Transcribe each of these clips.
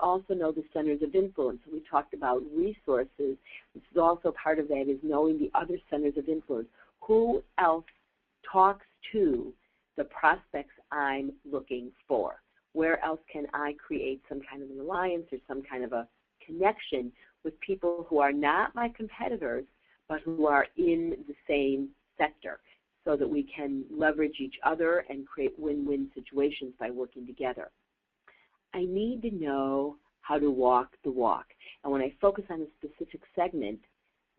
also know the centers of influence. We talked about resources. This is also part of that, is knowing the other centers of influence. Who else talks to the prospects I'm looking for? Where else can I create some kind of an alliance or some kind of a connection with people who are not my competitors, but who are in the same sector, so that we can leverage each other and create win-win situations by working together. I need to know how to walk the walk. And when I focus on a specific segment,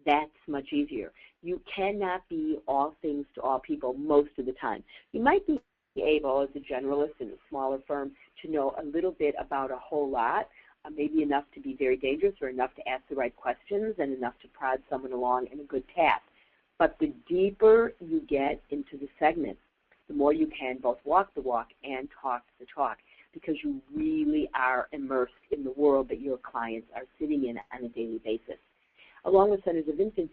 that's much easier. You cannot be all things to all people most of the time. You might be able, as a generalist in a smaller firm, to know a little bit about a whole lot, maybe enough to be very dangerous or enough to ask the right questions and enough to prod someone along in a good path. But the deeper you get into the segment, the more you can both walk the walk and talk the talk, because you really are immersed in the world that your clients are sitting in on a daily basis. Along with centers of influence,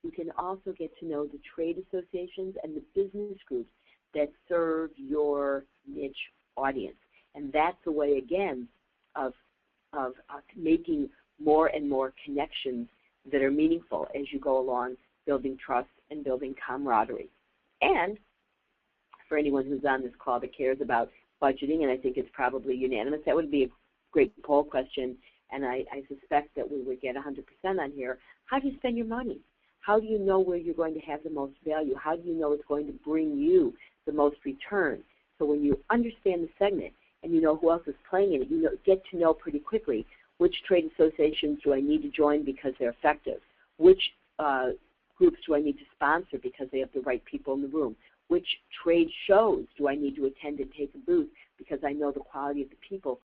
you can also get to know the trade associations and the business groups that serve your niche audience. And that's a way, again, of making more and more connections that are meaningful as you go along, building trust and building camaraderie. And for anyone who's on this call that cares about budgeting, and I think it's probably unanimous, that would be a great poll question, and I suspect that we would get 100% on here. How do you spend your money? How do you know where you're going to have the most value? How do you know it's going to bring you the most return? So when you understand the segment and you know who else is playing in it, you get to know pretty quickly which trade associations do I need to join because they're effective, which groups do I need to sponsor because they have the right people in the room, which trade shows do I need to attend and take a booth because I know the quality of the people